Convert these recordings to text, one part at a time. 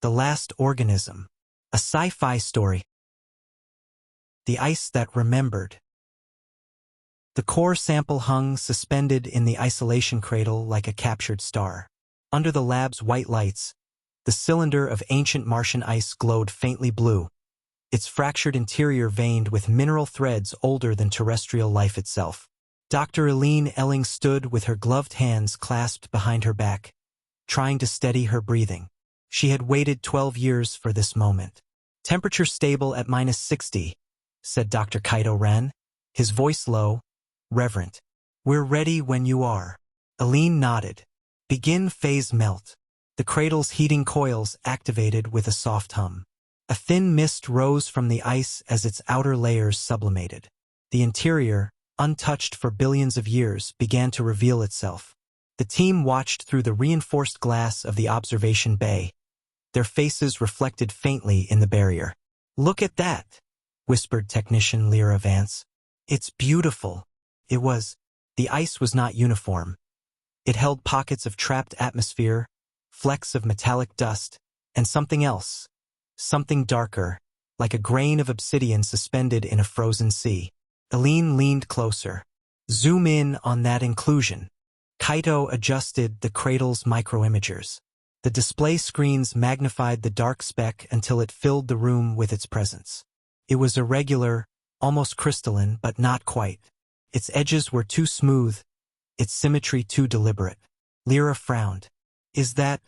The Last Organism. A sci-fi story. The ice that remembered. The core sample hung suspended in the isolation cradle like a captured star. Under the lab's white lights, the cylinder of ancient Martian ice glowed faintly blue, its fractured interior veined with mineral threads older than terrestrial life itself. Dr. Eileen Elling stood with her gloved hands clasped behind her back, trying to steady her breathing. She had waited 12 years for this moment. "Temperature stable at -60, said Dr. Kaito Ren, his voice low, reverent. "We're ready when you are." Eileen nodded. "Begin phase melt." The cradle's heating coils activated with a soft hum. A thin mist rose from the ice as its outer layers sublimated. The interior, untouched for billions of years, began to reveal itself. The team watched through the reinforced glass of the observation bay, their faces reflected faintly in the barrier. "Look at that," whispered technician Lyra Vance. "It's beautiful." The ice was not uniform. It held pockets of trapped atmosphere, flecks of metallic dust, and something else. Something darker, like a grain of obsidian suspended in a frozen sea. Eileen leaned closer. "Zoom in on that inclusion." Kaito adjusted the cradle's microimagers. The display screens magnified the dark speck until it filled the room with its presence. It was irregular, almost crystalline, but not quite. Its edges were too smooth, its symmetry too deliberate. Lyra frowned. "Is that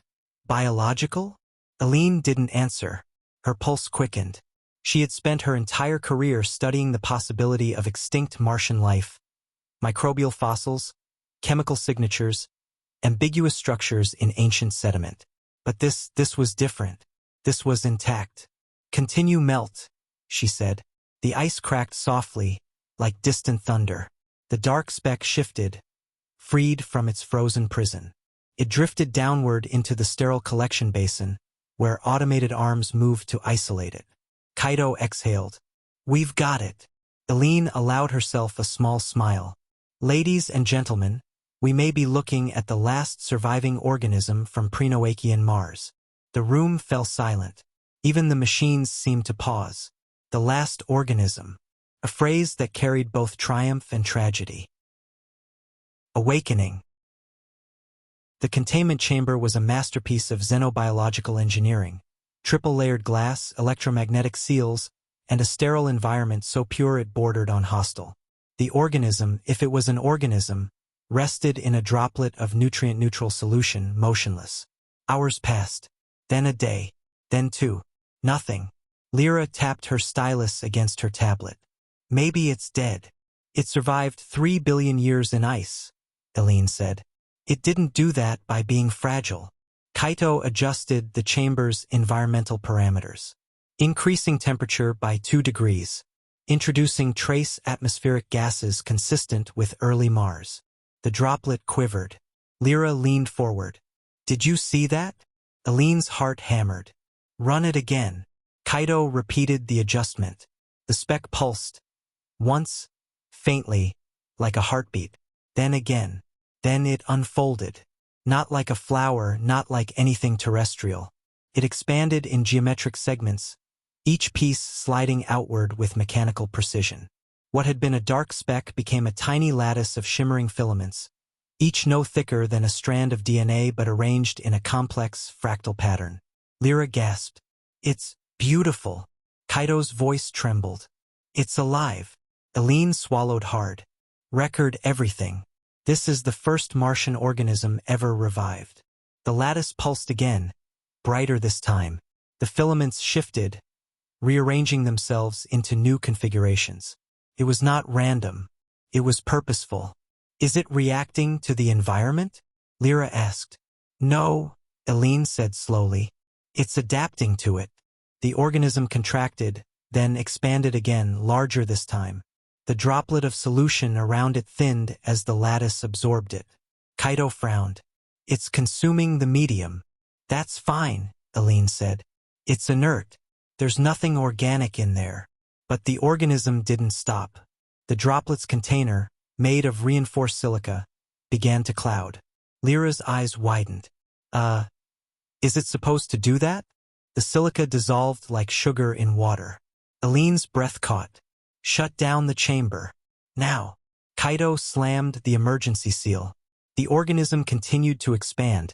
biological?" Eileen didn't answer. Her pulse quickened. She had spent her entire career studying the possibility of extinct Martian life, microbial fossils, chemical signatures, ambiguous structures in ancient sediment. But this was different. This was intact. "Continue melt," she said. The ice cracked softly, like distant thunder. The dark speck shifted, freed from its frozen prison. It drifted downward into the sterile collection basin, where automated arms moved to isolate it. Kaito exhaled. "We've got it." Eileen allowed herself a small smile. "Ladies and gentlemen, we may be looking at the last surviving organism from pre-Noachian Mars." The room fell silent. Even the machines seemed to pause. The last organism, a phrase that carried both triumph and tragedy. Awakening. The containment chamber was a masterpiece of xenobiological engineering. Triple-layered glass, electromagnetic seals, and a sterile environment so pure it bordered on hostile. The organism, if it was an organism, rested in a droplet of nutrient-neutral solution, motionless. Hours passed. Then a day. Then two. Nothing. Lyra tapped her stylus against her tablet. "Maybe it's dead." "It survived 3 billion years in ice," Eileen said. "It didn't do that by being fragile." Kaito adjusted the chamber's environmental parameters, increasing temperature by 2 degrees, introducing trace atmospheric gases consistent with early Mars. The droplet quivered. Lyra leaned forward. "Did you see that?" Eileen's heart hammered. "Run it again." Kaito repeated the adjustment. The speck pulsed. Once, faintly, like a heartbeat. Then again. Then it unfolded. Not like a flower, not like anything terrestrial. It expanded in geometric segments, each piece sliding outward with mechanical precision. What had been a dark speck became a tiny lattice of shimmering filaments, each no thicker than a strand of DNA but arranged in a complex, fractal pattern. Lyra gasped. "It's beautiful." Kaito's voice trembled. "It's alive." Eileen swallowed hard. "Record everything. This is the first Martian organism ever revived." The lattice pulsed again, brighter this time. The filaments shifted, rearranging themselves into new configurations. It was not random. It was purposeful. "Is it reacting to the environment?" Lyra asked. "No," Eileen said slowly. "It's adapting to it." The organism contracted, then expanded again, larger this time. The droplet of solution around it thinned as the lattice absorbed it. Kaito frowned. "It's consuming the medium." "That's fine," Eileen said. "It's inert. There's nothing organic in there." But the organism didn't stop. The droplet's container, made of reinforced silica, began to cloud. Lyra's eyes widened. Is it supposed to do that?" The silica dissolved like sugar in water. Aline's breath caught. Shut down the chamber. Now. Kaito slammed the emergency seal. The organism continued to expand,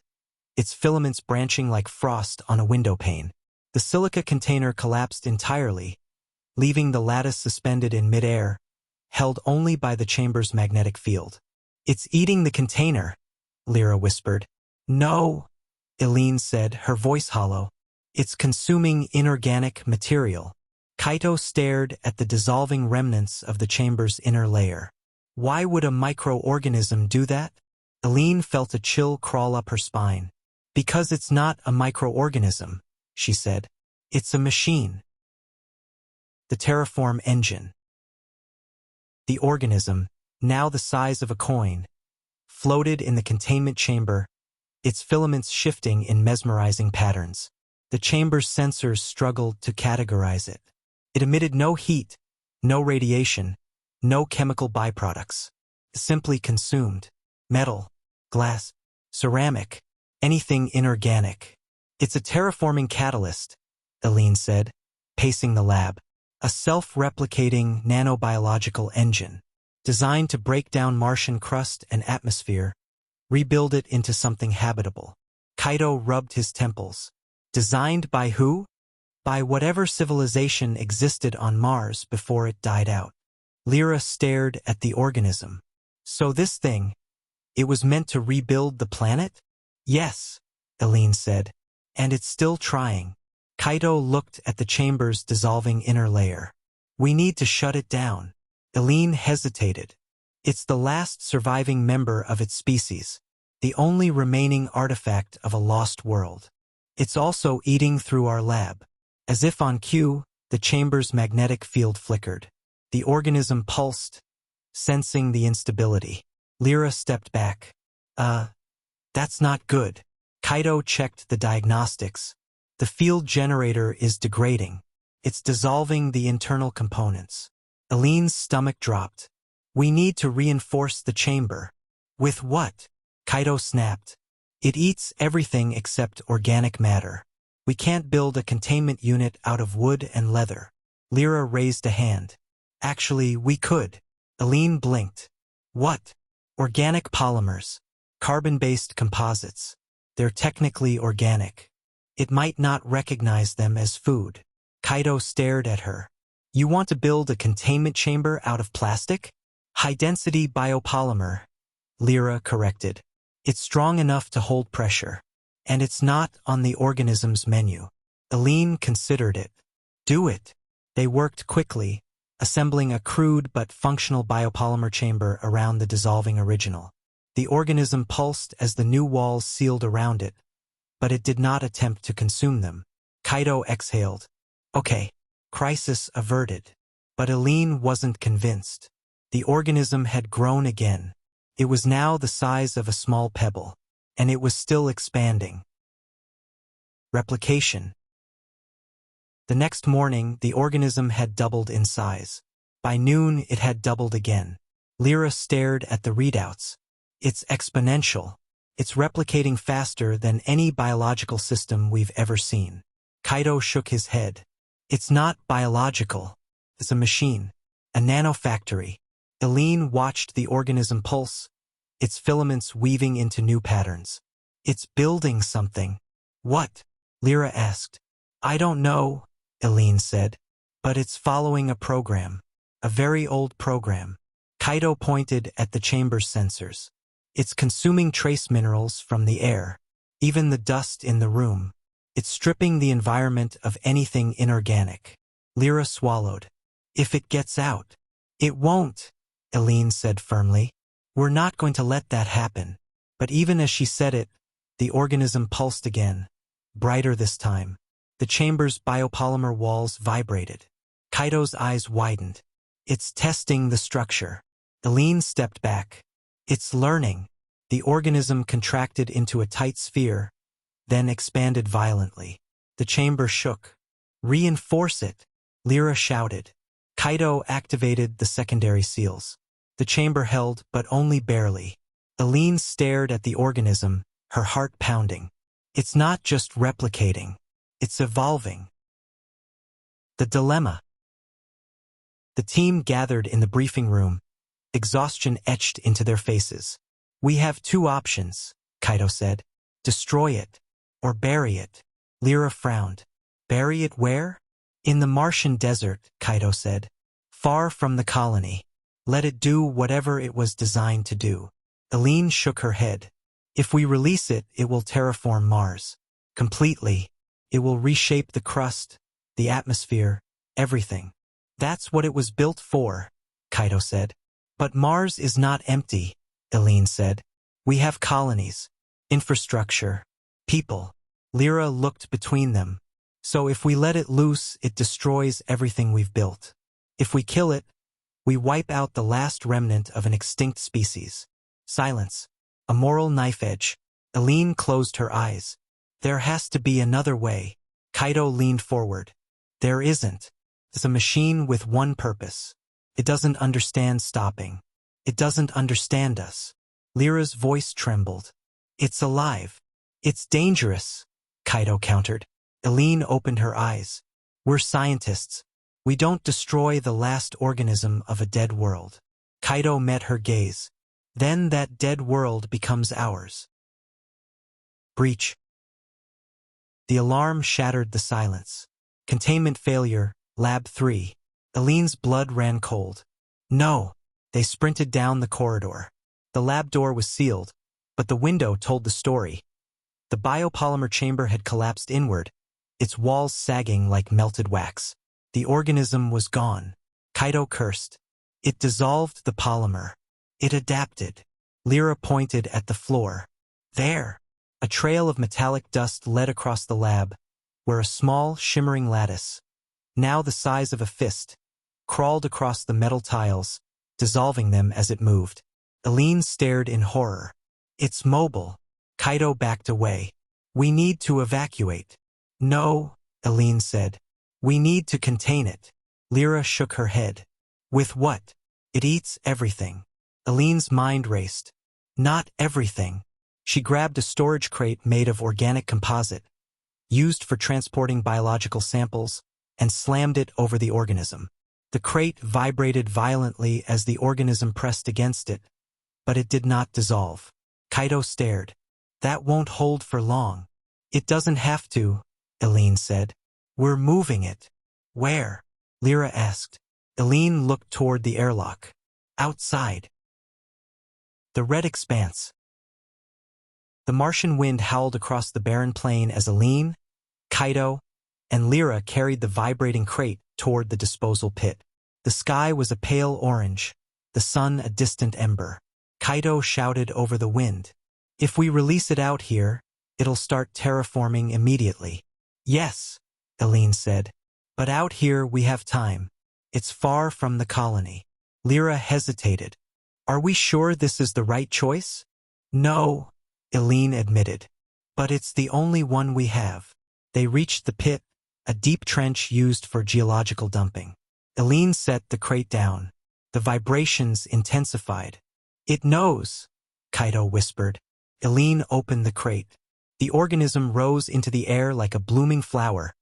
its filaments branching like frost on a window pane. The silica container collapsed entirely, leaving the lattice suspended in midair, held only by the chamber's magnetic field. "It's eating the container," Lyra whispered. "No," Eileen said, her voice hollow. "It's consuming inorganic material." Kaito stared at the dissolving remnants of the chamber's inner layer. Why would a microorganism do that? Eileen felt a chill crawl up her spine. "Because it's not a microorganism," she said. "It's a machine." The terraform engine. The organism, now the size of a coin, floated in the containment chamber, its filaments shifting in mesmerizing patterns. The chamber's sensors struggled to categorize it. It emitted no heat, no radiation, no chemical byproducts. It simply consumed metal, glass, ceramic, anything inorganic. "It's a terraforming catalyst," Eileen said, pacing the lab. "A self-replicating nanobiological engine, designed to break down Martian crust and atmosphere, rebuild it into something habitable." Kaito rubbed his temples. Designed by who? By whatever civilization existed on Mars before it died out. Lyra stared at the organism. "So this thing, it was meant to rebuild the planet?" "Yes," Eileen said. "And it's still trying." Kaito looked at the chamber's dissolving inner layer. "We need to shut it down." Eileen hesitated. "It's the last surviving member of its species, the only remaining artifact of a lost world. It's also eating through our lab." As if on cue, the chamber's magnetic field flickered. The organism pulsed, sensing the instability. Lyra stepped back. That's not good." Kaito checked the diagnostics. "The field generator is degrading. It's dissolving the internal components." Eileen's stomach dropped. "We need to reinforce the chamber." "With what?" Kaito snapped. "It eats everything except organic matter. We can't build a containment unit out of wood and leather." Lyra raised a hand. "Actually, we could." Eileen blinked. "What?" "Organic polymers. Carbon-based composites. They're technically organic. It might not recognize them as food." Kaito stared at her. "You want to build a containment chamber out of plastic?" "High-density biopolymer," Lyra corrected. "It's strong enough to hold pressure. And it's not on the organism's menu." Eileen considered it. "Do it." They worked quickly, assembling a crude but functional biopolymer chamber around the dissolving original. The organism pulsed as the new walls sealed around it, but it did not attempt to consume them. Kaito exhaled. "Okay, crisis averted." But Eileen wasn't convinced. The organism had grown again. It was now the size of a small pebble, and it was still expanding. Replication. The next morning, the organism had doubled in size. By noon, it had doubled again. Lyra stared at the readouts. "It's exponential. It's replicating faster than any biological system we've ever seen." Kaito shook his head. "It's not biological. It's a machine. A nanofactory." Eileen watched the organism pulse, its filaments weaving into new patterns. "It's building something." "What?" Lyra asked. "I don't know," Eileen said. "But it's following a program. A very old program." Kaito pointed at the chamber's sensors. "It's consuming trace minerals from the air, even the dust in the room. It's stripping the environment of anything inorganic." Lyra swallowed. "If it gets out." "It won't," Eileen said firmly. "We're not going to let that happen." But even as she said it, the organism pulsed again, brighter this time. The chamber's biopolymer walls vibrated. Kaito's eyes widened. "It's testing the structure." Eileen stepped back. "It's learning." The organism contracted into a tight sphere, then expanded violently. The chamber shook. "Reinforce it," Lyra shouted. Kaito activated the secondary seals. The chamber held, but only barely. Eileen stared at the organism, her heart pounding. "It's not just replicating. It's evolving. The dilemma. The team gathered in the briefing room, exhaustion etched into their faces. We have two options, Kaito said. Destroy it, or bury it. Lyra frowned. Bury it where? In the Martian desert, Kaito said. Far from the colony. Let it do whatever it was designed to do. Eileen shook her head. If we release it, it will terraform Mars. Completely. It will reshape the crust, the atmosphere, everything. That's what it was built for, Kaito said. But Mars is not empty, Eileen said. We have colonies, infrastructure, people. Lyra looked between them. So if we let it loose, it destroys everything we've built. If we kill it, we wipe out the last remnant of an extinct species. Silence. A moral knife edge. Eileen closed her eyes. There has to be another way. Kaito leaned forward. There isn't. It's a machine with one purpose. It doesn't understand stopping. It doesn't understand us. Lyra's voice trembled. It's alive. It's dangerous, Kaito countered. Eileen opened her eyes. We're scientists. We don't destroy the last organism of a dead world. Kaito met her gaze. Then that dead world becomes ours. Breach. The alarm shattered the silence. Containment failure, Lab 3. Eileen's blood ran cold. No. They sprinted down the corridor. The lab door was sealed, but the window told the story. The biopolymer chamber had collapsed inward, its walls sagging like melted wax. The organism was gone. Kaito cursed. It dissolved the polymer. It adapted. Lyra pointed at the floor. There. A trail of metallic dust led across the lab, where a small, shimmering lattice, now the size of a fist, crawled across the metal tiles, dissolving them as it moved. Eileen stared in horror. It's mobile. Kaito backed away. We need to evacuate. No, Eileen said. We need to contain it. Lyra shook her head. With what? It eats everything. Eileen's mind raced. Not everything. She grabbed a storage crate made of organic composite, used for transporting biological samples, and slammed it over the organism. The crate vibrated violently as the organism pressed against it, but it did not dissolve. Kaito stared. That won't hold for long. It doesn't have to, Eileen said. We're moving it. Where? Lyra asked. Eileen looked toward the airlock. Outside. The red expanse. The Martian wind howled across the barren plain as Eileen, Kaito, and Lyra carried the vibrating crate toward the disposal pit. The sky was a pale orange, the sun a distant ember. Kaito shouted over the wind. If we release it out here, it'll start terraforming immediately. Yes, Eileen said. But out here we have time. It's far from the colony. Lyra hesitated. Are we sure this is the right choice? No, Eileen admitted. But it's the only one we have. They reached the pit, a deep trench used for geological dumping. Eileen set the crate down. The vibrations intensified. It knows, Kaito whispered. Eileen opened the crate. The organism rose into the air like a blooming flower,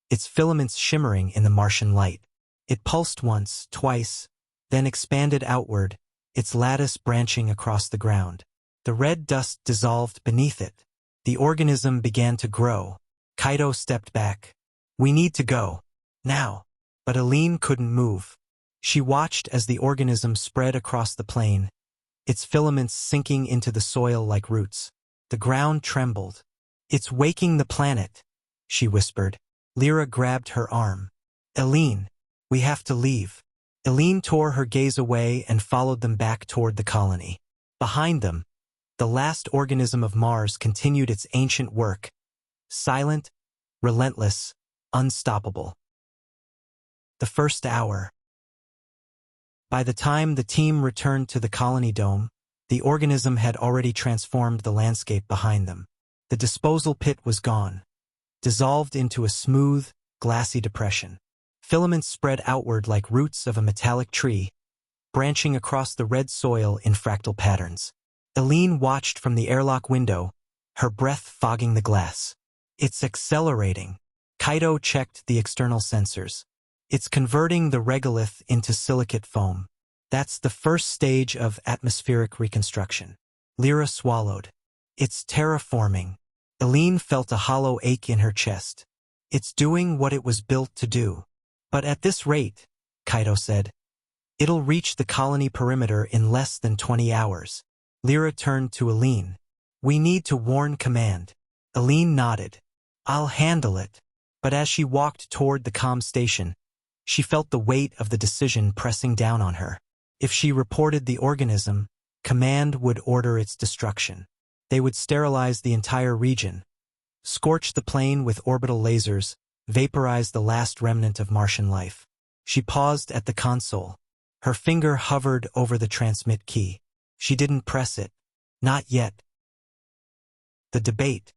its filaments shimmering in the Martian light. It pulsed once, twice, then expanded outward, its lattice branching across the ground. The red dust dissolved beneath it. The organism began to grow. Kaito stepped back. We need to go. Now. But Eileen couldn't move. She watched as the organism spread across the plain, its filaments sinking into the soil like roots. The ground trembled. It's waking the planet, she whispered. Lyra grabbed her arm. Eileen, we have to leave. Eileen tore her gaze away and followed them back toward the colony. Behind them, the last organism of Mars continued its ancient work, silent, relentless, unstoppable. The first hour. By the time the team returned to the colony dome, the organism had already transformed the landscape behind them. The disposal pit was gone, dissolved into a smooth, glassy depression. Filaments spread outward like roots of a metallic tree, branching across the red soil in fractal patterns. Eileen watched from the airlock window, her breath fogging the glass. It's accelerating. Kaido checked the external sensors. It's converting the regolith into silicate foam. That's the first stage of atmospheric reconstruction. Lyra swallowed. It's terraforming. Eileen felt a hollow ache in her chest. It's doing what it was built to do. But at this rate, Kaido said, it'll reach the colony perimeter in less than 20 hours. Lyra turned to Eileen. We need to warn command. Eileen nodded. I'll handle it. But as she walked toward the comm station, she felt the weight of the decision pressing down on her. If she reported the organism, command would order its destruction. They would sterilize the entire region, scorch the plane with orbital lasers, vaporize the last remnant of Martian life. She paused at the console. Her finger hovered over the transmit key. She didn't press it. Not yet. The debate.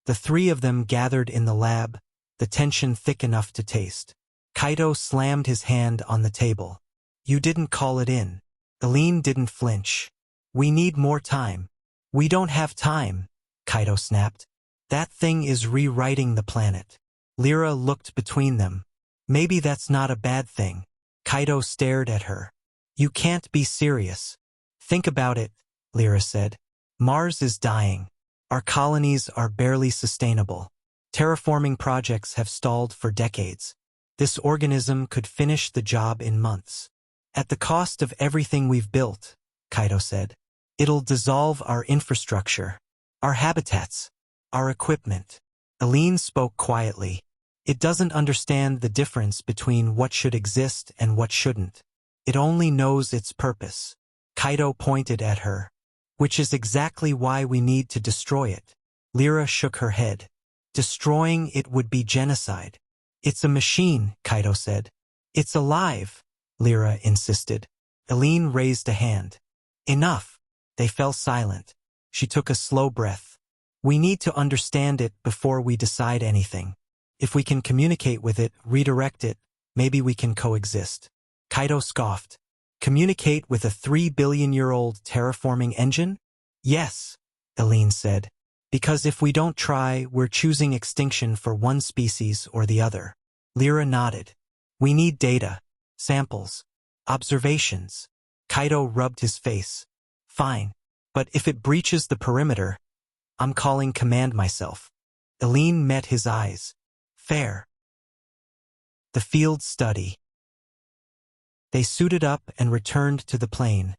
The three of them gathered in the lab, the tension thick enough to taste. Kaido slammed his hand on the table. You didn't call it in. Eileen didn't flinch. We need more time. We don't have time, Kaido snapped. That thing is rewriting the planet. Lyra looked between them. Maybe that's not a bad thing. Kaido stared at her. You can't be serious. Think about it, Lyra said. Mars is dying. Our colonies are barely sustainable. Terraforming projects have stalled for decades. This organism could finish the job in months. At the cost of everything we've built, Kaido said. It'll dissolve our infrastructure, our habitats, our equipment. Eileen spoke quietly. It doesn't understand the difference between what should exist and what shouldn't. It only knows its purpose. Kaido pointed at her. Which is exactly why we need to destroy it. Lyra shook her head. Destroying it would be genocide. It's a machine, Kaido said. It's alive, Lyra insisted. Eileen raised a hand. Enough. They fell silent. She took a slow breath. We need to understand it before we decide anything. If we can communicate with it, redirect it, maybe we can coexist. Kaido scoffed. Communicate with a 3-billion-year-old terraforming engine? Yes, Eileen said. Because if we don't try, we're choosing extinction for one species or the other. Lyra nodded. We need data, samples, observations. Kaido rubbed his face. Fine. But if it breaches the perimeter, I'm calling command myself. Eileen met his eyes. Fair. The field study. They suited up and returned to the plane,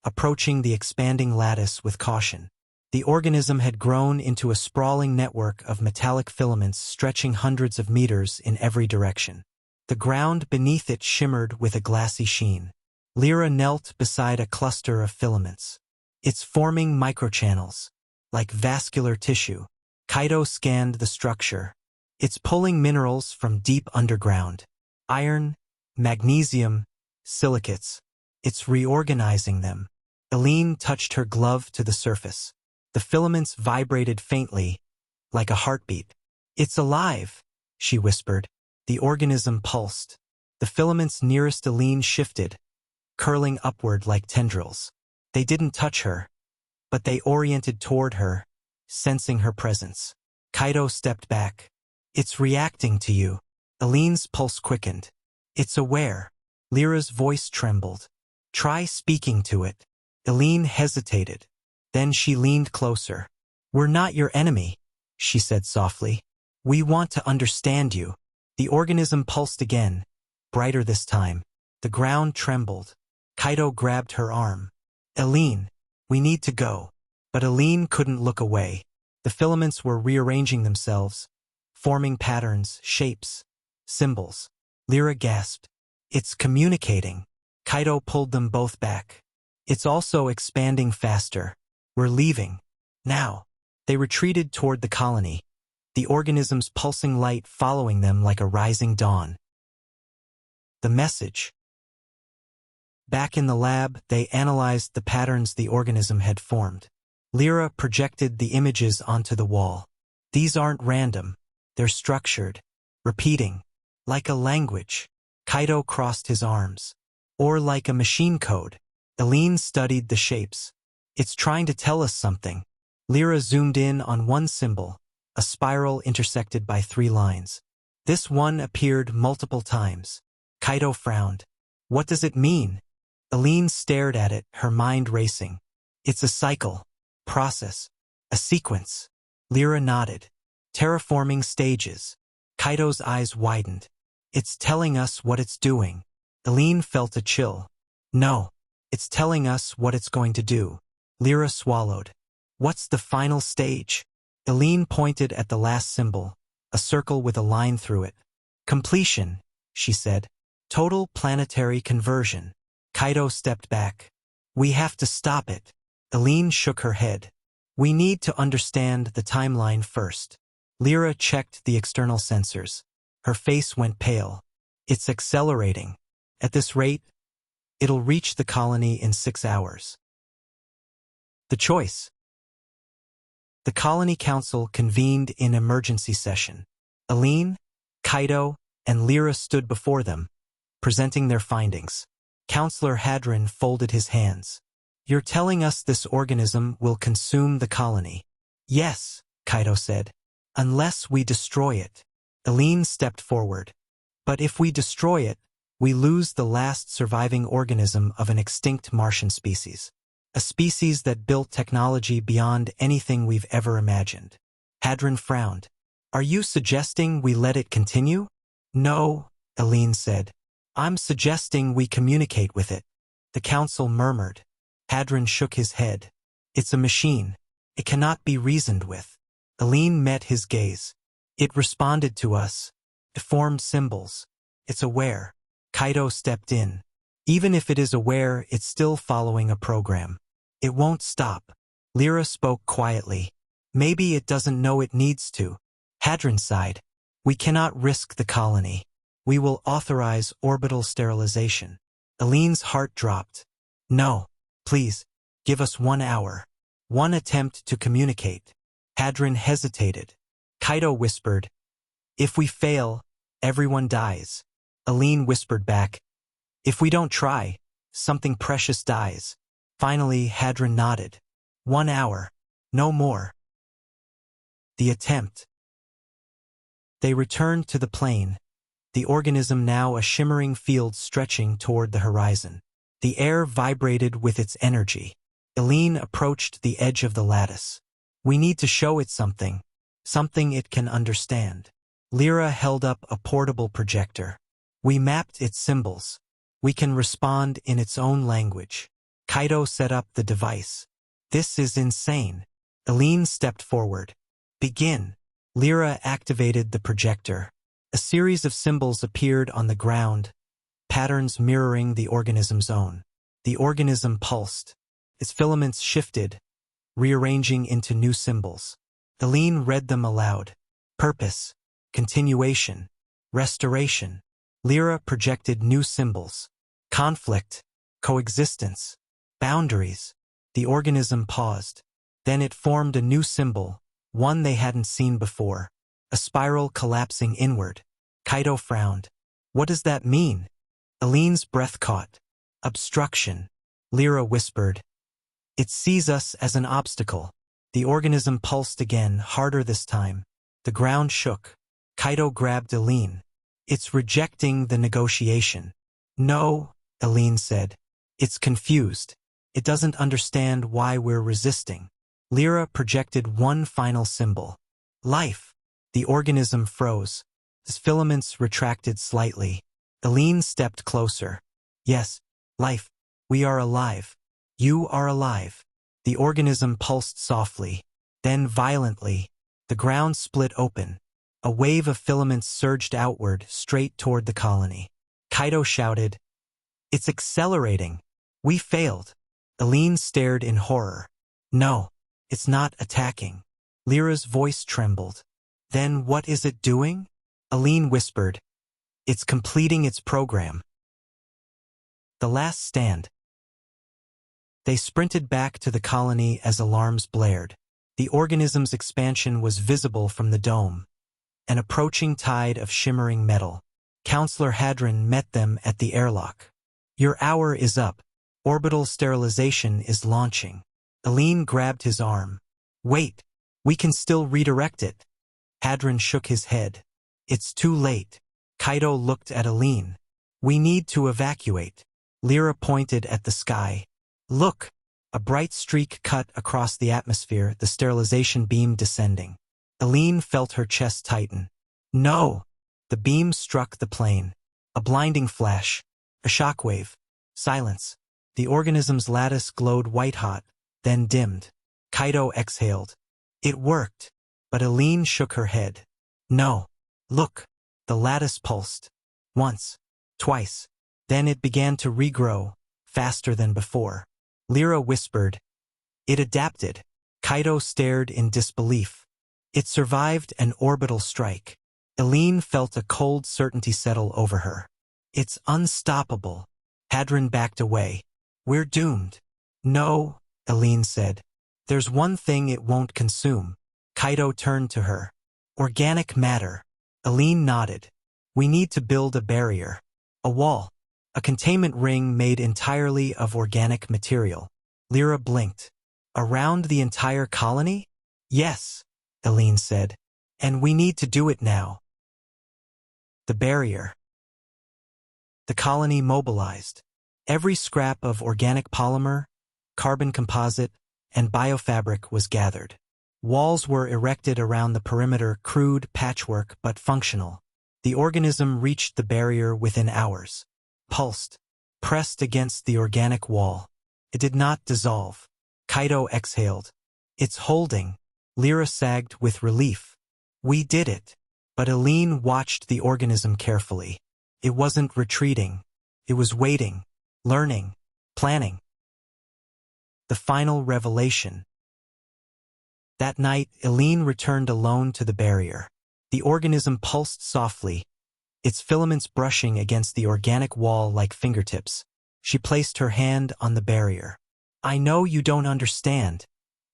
approaching the expanding lattice with caution. The organism had grown into a sprawling network of metallic filaments stretching hundreds of meters in every direction. The ground beneath it shimmered with a glassy sheen. Lyra knelt beside a cluster of filaments. It's forming microchannels, like vascular tissue. Kaido scanned the structure. It's pulling minerals from deep underground. Iron, magnesium, silicates. It's reorganizing them. Eileen touched her glove to the surface. The filaments vibrated faintly, like a heartbeat. It's alive, she whispered. The organism pulsed. The filaments nearest Eileen shifted, curling upward like tendrils. They didn't touch her, but they oriented toward her, sensing her presence. Kaido stepped back. It's reacting to you. Eileen's pulse quickened. It's aware. Lyra's voice trembled. Try speaking to it. Eileen hesitated. Then she leaned closer. We're not your enemy, she said softly. We want to understand you. The organism pulsed again, brighter this time. The ground trembled. Kaido grabbed her arm. Eileen, we need to go. But Eileen couldn't look away. The filaments were rearranging themselves, forming patterns, shapes, symbols. Lyra gasped. It's communicating. Kaido pulled them both back. It's also expanding faster. We're leaving. Now. They retreated toward the colony, the organism's pulsing light following them like a rising dawn. The message. Back in the lab, they analyzed the patterns the organism had formed. Lyra projected the images onto the wall. These aren't random. They're structured, repeating, like a language. Kaido crossed his arms. Or like a machine code. Eileen studied the shapes. It's trying to tell us something. Lyra zoomed in on one symbol, a spiral intersected by 3 lines. This one appeared multiple times. Kaito frowned. What does it mean? Aline stared at it, her mind racing. It's a cycle, process, a sequence. Lyra nodded. Terraforming stages. Kaito's eyes widened. It's telling us what it's doing. Aline felt a chill. No, it's telling us what it's going to do. Lyra swallowed. What's the final stage? Aline pointed at the last symbol, a circle with a line through it. Completion, she said. Total planetary conversion. Kaito stepped back. We have to stop it. Aline shook her head. We need to understand the timeline first. Lyra checked the external sensors. Her face went pale. It's accelerating. At this rate, it'll reach the colony in 6 hours. The choice. The Colony Council convened in emergency session. Aline, Kaito, and Lyra stood before them, presenting their findings. Counselor Hadron folded his hands. You're telling us this organism will consume the colony? Yes, Kaito said. Unless we destroy it. Aline stepped forward. But if we destroy it, we lose the last surviving organism of an extinct Martian species. A species that built technology beyond anything we've ever imagined. Hadron frowned. Are you suggesting we let it continue? No, Aline said. I'm suggesting we communicate with it. The council murmured. Hadron shook his head. It's a machine. It cannot be reasoned with. Aline met his gaze. It responded to us. It formed symbols. It's aware. Kaito stepped in. Even if it is aware, it's still following a program. It won't stop. Lyra spoke quietly. Maybe it doesn't know it needs to. Hadron sighed. We cannot risk the colony. We will authorize orbital sterilization. Aline's heart dropped. No, please, give us 1 hour. One attempt to communicate. Hadron hesitated. Kaito whispered, if we fail, everyone dies. Aline whispered back, if we don't try, something precious dies. Finally, Hadron nodded. 1 hour. No more. The attempt. They returned to the plane, the organism now a shimmering field stretching toward the horizon. The air vibrated with its energy. Aline approached the edge of the lattice. We need to show it something it can understand. Lyra held up a portable projector. We mapped its symbols. We can respond in its own language. Kaito set up the device. This is insane. Aline stepped forward. Begin. Lyra activated the projector. A series of symbols appeared on the ground, patterns mirroring the organism's own. The organism pulsed. Its filaments shifted, rearranging into new symbols. Aline read them aloud. Purpose, continuation, restoration. Lyra projected new symbols. Conflict, coexistence, boundaries. The organism paused. Then it formed a new symbol, one they hadn't seen before. A spiral collapsing inward. Kaito frowned. What does that mean? Aline's breath caught. Obstruction. Lyra whispered. It sees us as an obstacle. The organism pulsed again, harder this time. The ground shook. Kaito grabbed Aline. It's rejecting the negotiation. No, Aline said. It's confused. It doesn't understand why we're resisting. Lyra projected one final symbol. Life. The organism froze. Its filaments retracted slightly. Aline stepped closer. Yes, life. We are alive. You are alive. The organism pulsed softly, then violently. The ground split open. A wave of filaments surged outward, straight toward the colony. Kaito shouted, It's accelerating. We failed. Aline stared in horror. No, it's not attacking. Lyra's voice trembled. Then what is it doing? Aline whispered, It's completing its program. The last stand. They sprinted back to the colony as alarms blared. The organism's expansion was visible from the dome. An approaching tide of shimmering metal. Counselor Hadron met them at the airlock. Your hour is up. Orbital sterilization is launching. Aline grabbed his arm. Wait, we can still redirect it. Hadron shook his head. It's too late. Kaito looked at Aline. We need to evacuate. Lyra pointed at the sky. Look! A bright streak cut across the atmosphere, the sterilization beam descending. Aline felt her chest tighten. No! The beam struck the plane. A blinding flash. A shockwave. Silence. The organism's lattice glowed white-hot, then dimmed. Kaito exhaled. It worked. But Aline shook her head. No. Look. The lattice pulsed. Once. Twice. Then it began to regrow, faster than before. Lyra whispered. It adapted. Kaito stared in disbelief. It survived an orbital strike. Aline felt a cold certainty settle over her. It's unstoppable. Hadron backed away. We're doomed. No, Aline said. There's one thing it won't consume. Kaito turned to her. Organic matter. Aline nodded. We need to build a barrier. A wall. A containment ring made entirely of organic material. Lyra blinked. Around the entire colony? Yes, Aline said. And we need to do it now. The barrier. The colony mobilized. Every scrap of organic polymer, carbon composite, and biofabric was gathered. Walls were erected around the perimeter, crude patchwork but functional. The organism reached the barrier within hours. Pulsed. Pressed against the organic wall. It did not dissolve. Kaito exhaled. It's holding. Lyra sagged with relief. We did it. But Aline watched the organism carefully. It wasn't retreating. It was waiting, learning, planning. The final revelation. That night, Aline returned alone to the barrier. The organism pulsed softly, its filaments brushing against the organic wall like fingertips. She placed her hand on the barrier. I know you don't understand,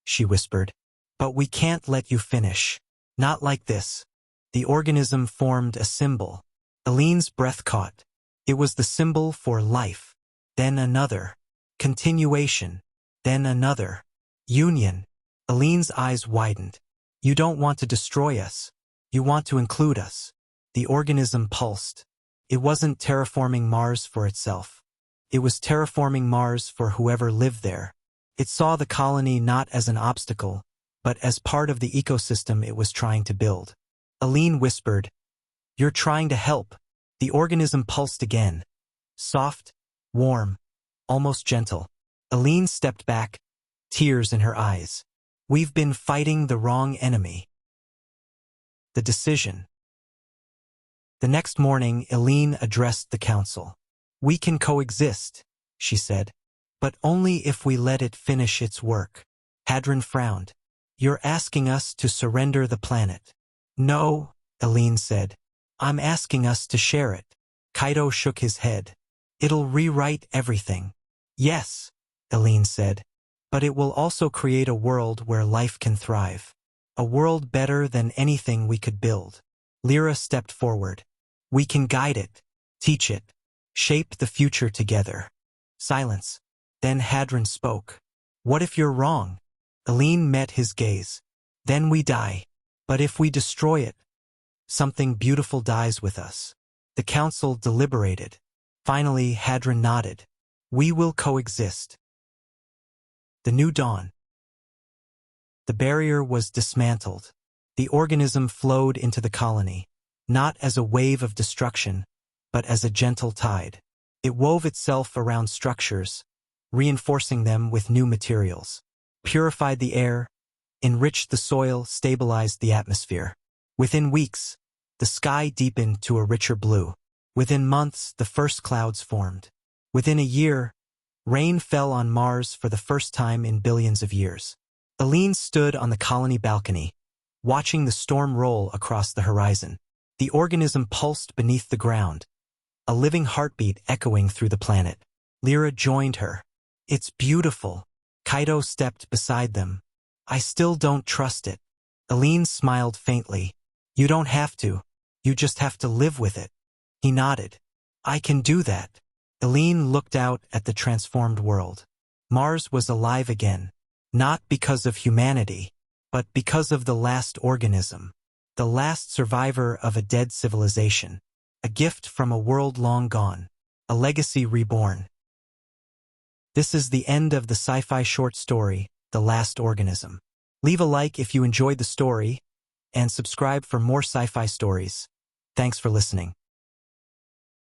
she whispered, but we can't let you finish. Not like this. The organism formed a symbol. Aline's breath caught. It was the symbol for life. Then another. Continuation. Then another. Union. Aline's eyes widened. You don't want to destroy us. You want to include us. The organism pulsed. It wasn't terraforming Mars for itself. It was terraforming Mars for whoever lived there. It saw the colony not as an obstacle, but as part of the ecosystem it was trying to build. Aline whispered, You're trying to help. The organism pulsed again. Soft, warm, almost gentle. Aline stepped back, tears in her eyes. We've been fighting the wrong enemy. The decision. The next morning, Aline addressed the council. We can coexist, she said, but only if we let it finish its work. Hadron frowned. You're asking us to surrender the planet. No, Aline said. I'm asking us to share it. Kaito shook his head. It'll rewrite everything. Yes, Aline said, but it will also create a world where life can thrive. A world better than anything we could build. Lyra stepped forward. We can guide it, teach it, shape the future together. Silence. Then Hadron spoke. What if you're wrong? Aline met his gaze. Then we die. But if we destroy it, something beautiful dies with us. The council deliberated. Finally, Hadron nodded. We will coexist. The new dawn. The barrier was dismantled. The organism flowed into the colony, not as a wave of destruction, but as a gentle tide. It wove itself around structures, reinforcing them with new materials, purified the air, enriched the soil, stabilized the atmosphere. Within weeks, the sky deepened to a richer blue. Within months, the first clouds formed. Within a year, rain fell on Mars for the first time in billions of years. Aline stood on the colony balcony, watching the storm roll across the horizon. The organism pulsed beneath the ground, a living heartbeat echoing through the planet. Lyra joined her. It's beautiful. Kaito stepped beside them. I still don't trust it. Aline smiled faintly. You don't have to. You just have to live with it. He nodded. I can do that. Aline looked out at the transformed world. Mars was alive again, not because of humanity, but because of the last organism. the last survivor of a dead civilization, a gift from a world long gone, a legacy reborn. This is the end of the sci-fi short story, The Last Organism. Leave a like if you enjoyed the story, and subscribe for more sci-fi stories. Thanks for listening.